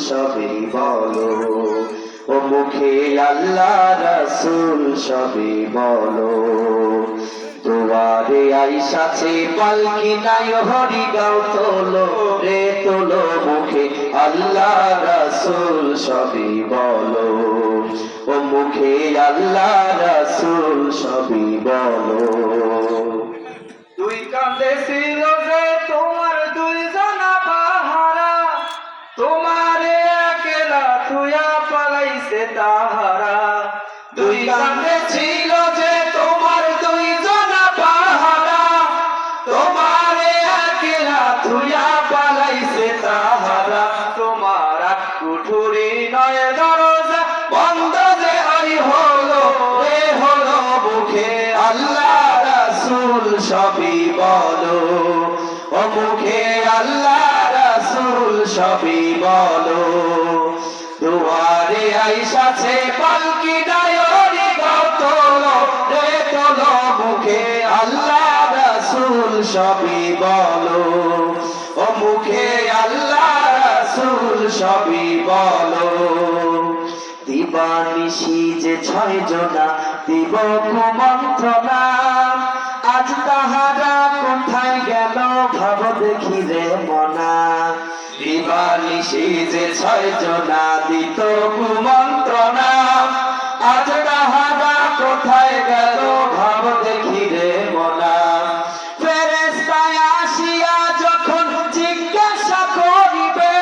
সবই বলো, ও মুখে আল্লাহ রাসূল সবই বলো। দুয়ারে আইসাছে পালকি নাই হরি গাও তোলো রে তোলো, মুখে আল্লাহ রাসূল সবই বলো, ও মুখে আল্লাহ রাসূল সবই বলো। দুই কাঁধে ছিল যে তোমার দুইজনা পাহারা, তোমারে একলা তুইয়া পালাইছে তাহারা। দুই কাঁধে ছিল যে তোমার দুইজনা পাহারা, তোমারে একলা তুইয়া পালাইছে তাহারা। তোমার কুঠুরি নয় দরজা বন্ধ যে আই হলো রে হলো, মুখে আল্লাহ রাসূল সবই বলো, ও মুখে আল্লাহ রাসূল সবই বলো। দুয়ারে আইসাছে পালকি ডায়রি গাও তোলো রে তোলো, মুখে আল্লাহ রাসূল সবই বলো, ও মুখে আল্লাহ রাসূল সবই বলো। দিবানিশি যে ছয় জনা দিব কুমন্ত্রণা, আজ তাহারা কোথায় গেল ভাব দেখি রে মনা। দিবানিশি যে ছয় জনা দিত কুমন্ত্রণা, আজ তাহারা কোথায় গেল ভাব দেখি রে মনা। ফেরেশতায় আসিয়া যখন জিজ্ঞাসা করিবে,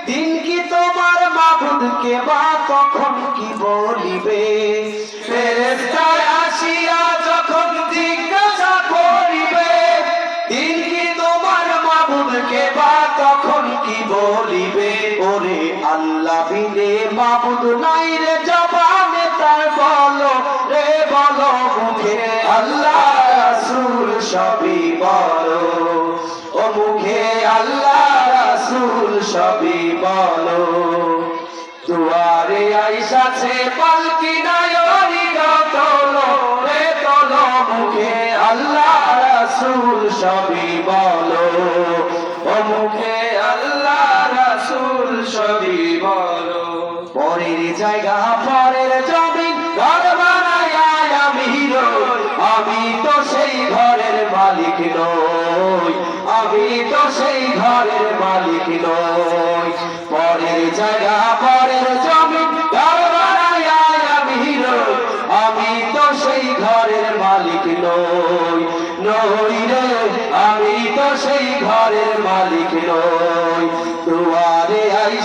দিন কি তোমার মাবুদকে বা তখন কি বলিবে। ফেরেশতায় আসিয়া যখন জিজ্ঞাসা করিবে, দিন কি তোমার মাবুদকে বা তখন কি বলিবে। ওরে আল্লাহ বিনে মাবুদ নাই রে, জবানে তার বলো রে বলো, মুখে আল্লাহ রাসূল সবই বলো, ও মুখে আল্লাহ রাসূল সবই বলো। দুয়ারে আইসাছে পালকি নায়রি গাও তোলো রে তোলো, মুখে আল্লাহ রাসূল সবই বলো, ও মুখে আল্লাহ রাসূল সবই বলো। পরের জায়গা পরের জমি ঘর বানায়া আমি রই, আমি তো সেই ঘরের মালিক নই, আমি তো সেই ঘরের মালিক নই। পরের জায়গা